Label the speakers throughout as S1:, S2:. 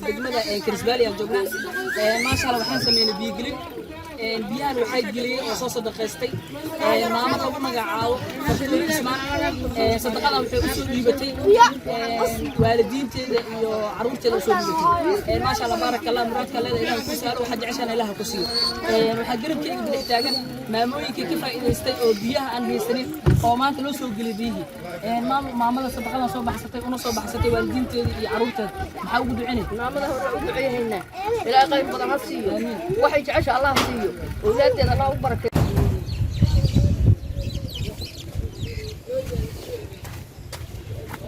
S1: degmada Kirisbaali aan joognaa ma sha Allah waxaan sameeynay biyo gelin biyahan waxay geliyeen oo soo sadaqaystay maamo lagu magacaabo Fadil Ismaan sadaqada waxay u soo dhiibatay waalidiinteeda iyo caruurteeda u soo dhiibatay ma sha Allah barakallahu muraadka leedahay Ilaahay ku saaro waxa jeceshaan Ilaahay ku siiyo waxa garabkeeda dhex taagan maamooyinka ka faa'iideystay oo biyaha aan haysanin oo maanta loo soo geliyay maamada sadaqada soo baxsatay una soo baxsatay waalidiinteeda iyo caruurteeda maxaa ugu ducinay maamada hore ugu duceeyayna Ilaahay qayb badan ha siiyo waxay jeceshaa Allah siiyo ولادنا الله وبركة.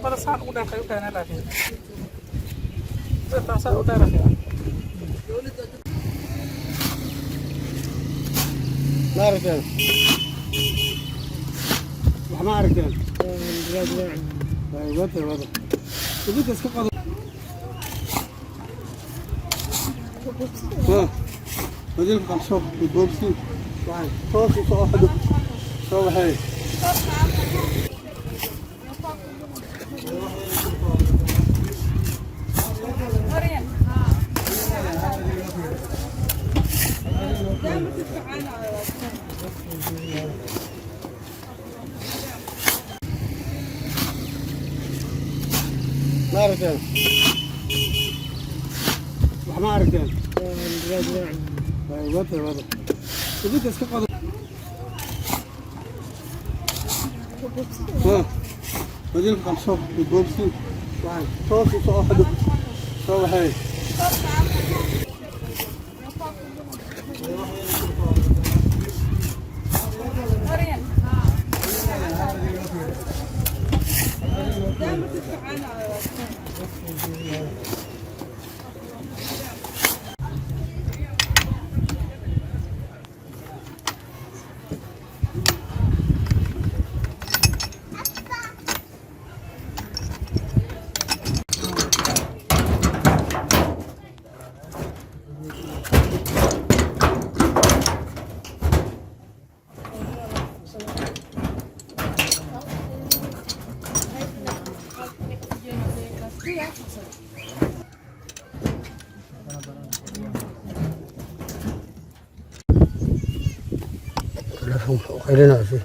S2: برسان وده خيو كان لا فيه. برسان وده لا فيه.
S3: ما رجال. ما رجال. وده. تبي تسكت قدر. بدل خمسة بالبوكسي واحد صوصي صاحده صاحي ما رجال ما رجال وده تبي تسكت قدر بدل خمسة بالبوكسي واحد صوصي صاحده صاحي خيرنا فيه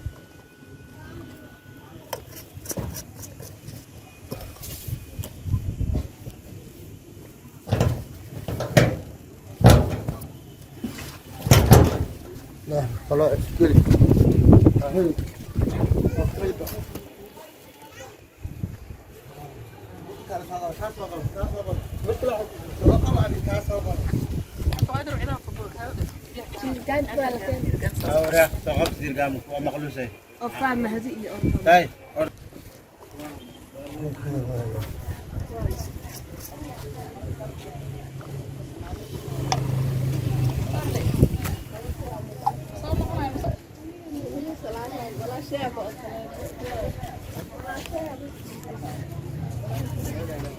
S3: لا خلاص كل أوراق تغطي الجامع ومخلوصة.
S4: أفهم هذه اللي
S2: طيب.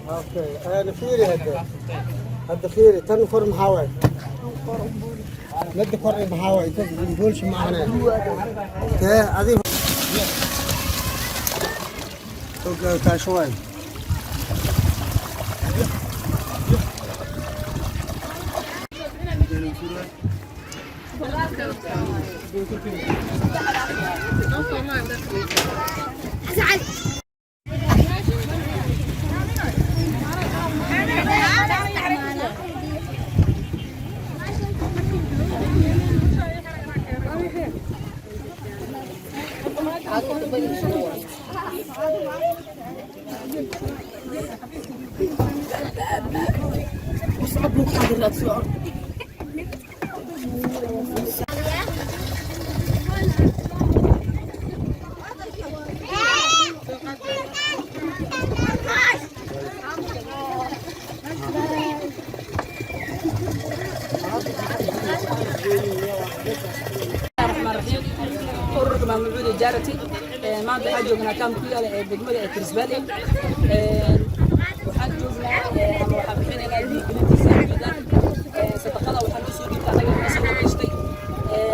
S3: اوكي انا فيري هذا فيري تنفر محاوي ندي فرق محاوي تقولش معنا هذه اوكي شوي
S1: جارتي ما عندي حاجة من كام كيلو بجملة كريسبالي وحاجة من وحابين إلى دي ستقطع وحنوسو دي بتاعنا مثلا بيشتي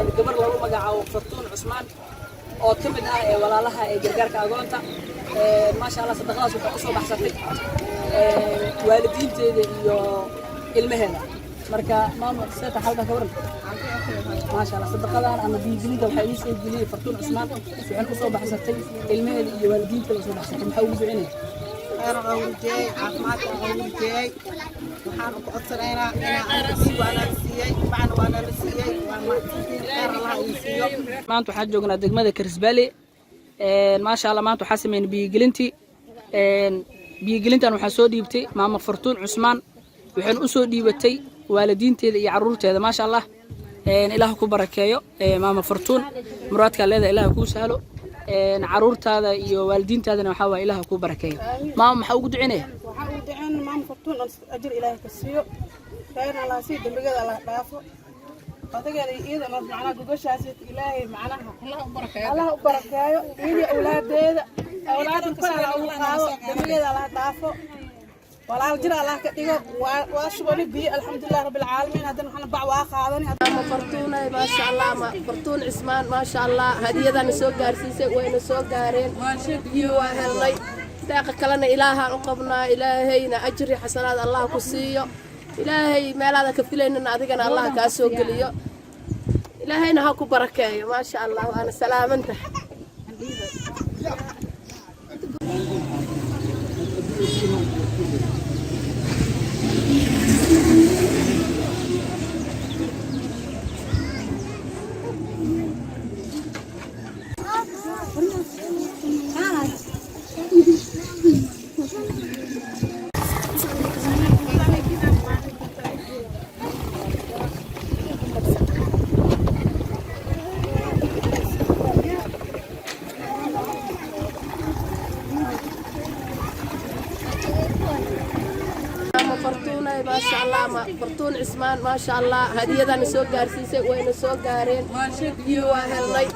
S1: الجبر لو ما جاوا فرتون عثمان أو كمدها ولا لها جرجر كأجونتا ما شاء الله ستقطع وحنوسو بحسبي والدين تيجي ilmaheeda marka maama seeta halka ka waran ما شاء الله صدقنا أنا بيجيني ده وحيليش يجيني فرتون عثمان وعن كسر بحثتي المهل اللي والدين كانوا كسر بحثتي محاول بعينه
S4: أنا أقول جاي عفمات أقول جاي وحنا قصرنا أنا رسي وأنا رسيي وأنا رسيي وما غير الله يسيو
S1: ما أنتوا حاجونا دقمة كرسبالي ما شاء الله ما أنتوا حاسمين بيجلنتي بيجلنتي أنا حسود ديبتي ماما فرتون عثمان وحن أسود ديبتي والدين تي يعرورتي هذا ما شاء الله إله كو بركايو ماما فرتون مرادك leeda إله كو سهلو caruurtaada iyo waalidiintaadana waxa waa Ilaah ku barakeeyo maama waxa ugu ducinaya
S4: waxa uu duceen maama Fortune ajir Ilaah ka siiyo khayr Allah si dambigeeda Allah dhaafo adageeda iyadana macna gogoshaas Ilaahay macnaha Allah u barakeeyo iyo awlaadeeda kale uu qaado dambigeeda Allah dhaafo ولا جرى الله كديغو واشبوني بي الحمد لله رب العالمين هذا نحن بعوا قادني
S5: ما فرتونه ما شاء الله ما فرتون عثمان ما شاء الله هديدان سو غارسيسay wayna soo gaareen iyo waa helnay deeq kalena ilaaha u qabna ilaahayna ajri xasanaad Allah ku siiyo ilaahay meelaada ka filaynana adigana Allah ka soo galiyo ilaahayna ha ku barakeeyo ma sha Allah ana salaamanta ما شاء الله ما فرتون عثمان ما شاء الله هديدان سو غارسيسay wayna soo gaareen iyo waa helnay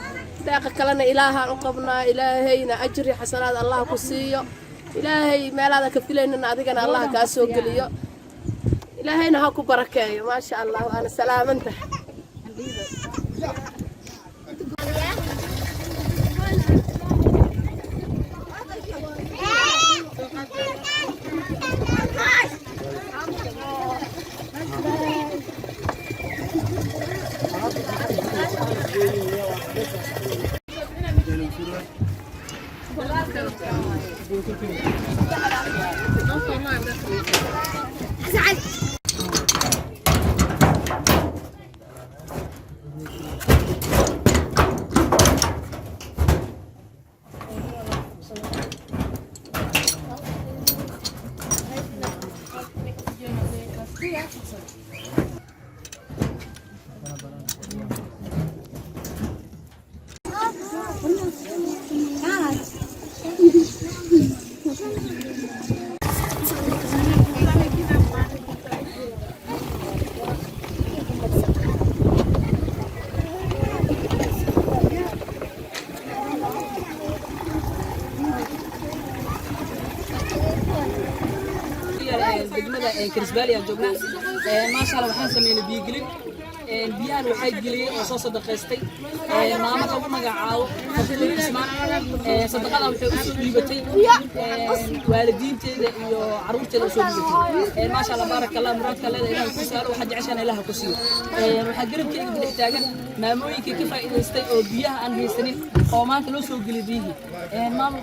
S5: deeq kalena ilaaha u qabna ilaahayna ajri xasanaad Allah ku siiyo ilaahay meelaada ka filaynana adigana Allah ka soo galiyo ilaahayna ha ku barakeeyo ma sha Allah ana salaamanta
S1: كرسبالي جوجنا ما شاء الله waxaan sameeyay biyo gelin biyahan waxay geliyay oo soo sadaqaystay maama ka magacaabo Fadil Ismaan sadaqada waxay u soo dhiibatay waalidiinteeda iyo caruurteeda soo dhiibatay ma sha Allah barakallahu muradka leeda Ilaah ku saaro waxa jeceshan Ilaah ku siiyo waxa garabkeeda dhex taagan maamooyinka ka faa'iideystay oo biyaha aan haysanin oo maanta loo soo geliyay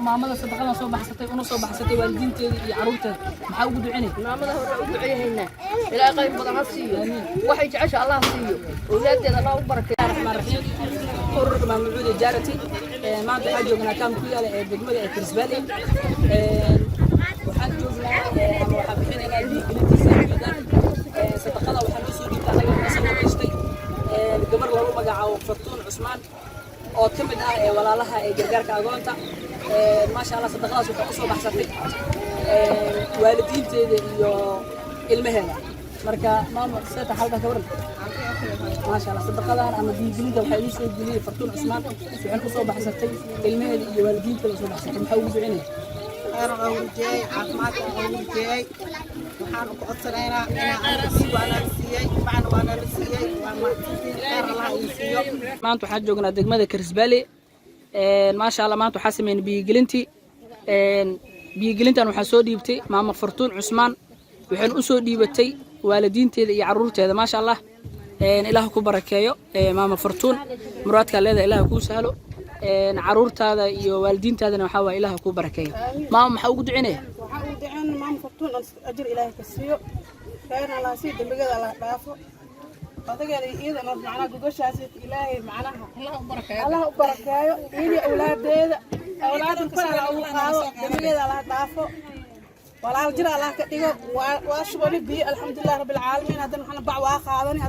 S1: maamada sadaqada soo baxsatay una soo baxsatay waalidiinteeda iyo caruurteeda maxaa ugu ducinay
S5: maamada hore ugu duceeyayna ilaahay qayb badan ha siiyo waxay jecesha Allah siiyo ولادنا الله بركة
S1: الرحمن الرحيم قرر ممنوع جارتي ما أنت حاجة جونا كم كيا لدقمة كرسبالي وحاجة جونا وحابين أنا دي بنتي سعيدة صدقنا وحنوسوا دي تلاقي الناس اللي بيشتي الجمر لو ما جاء فرتون عثمان أو كم ده ولا لها جرجر كأجونتا ما شاء الله صدقنا وحنوسوا بحثتي والدين تدي المهنة marka maama seeta halka ka waran ما شاء الله صدقنا أنا بيجيني ده وحيليش يجيني فرتون عثمان وعن كسر بحثتي المهل اللي والدين كانوا كسر بحثتي محاول بعينه
S4: أنا أقول جاي عفمات أقول جاي وحنا قصرنا أنا رسي وأنا رسيي وأنا رسيي وما غير الله يسيو
S1: ما أنتوا حاجة جونا دقمة كرسبالي ما شاء الله ما أنتوا حاسمين بيجلنتي أنا حسود ديبتي ماما فرتون عثمان وحن أسود ديبتي waalidiinteeda iyo caruurteeda maasha allah ilaah ku barakeeyo maama fartuun muraadka leedahay ilaah ku sahlo caruurtaada iyo waalidiintaadana waxa waa ilaah ku barakeeyo maama maxaa ugu ducinaya
S4: waxaan ugu duceen maama fartuun ajir ilaahay ka siiyo khayrna la sii dambigeeda la dhaafo odageeda iyadana macnaha gogoshaas ilaahay macnaha Allah u barakeeyo iyo awlaadeeda awlaadan ka soo ugu qaado dambigeeda la dhaafo walaal jira Allah ka dhigo waa shubali bi alxamdulillah rabbil caalamiin hadan waxaan baa waa qaadani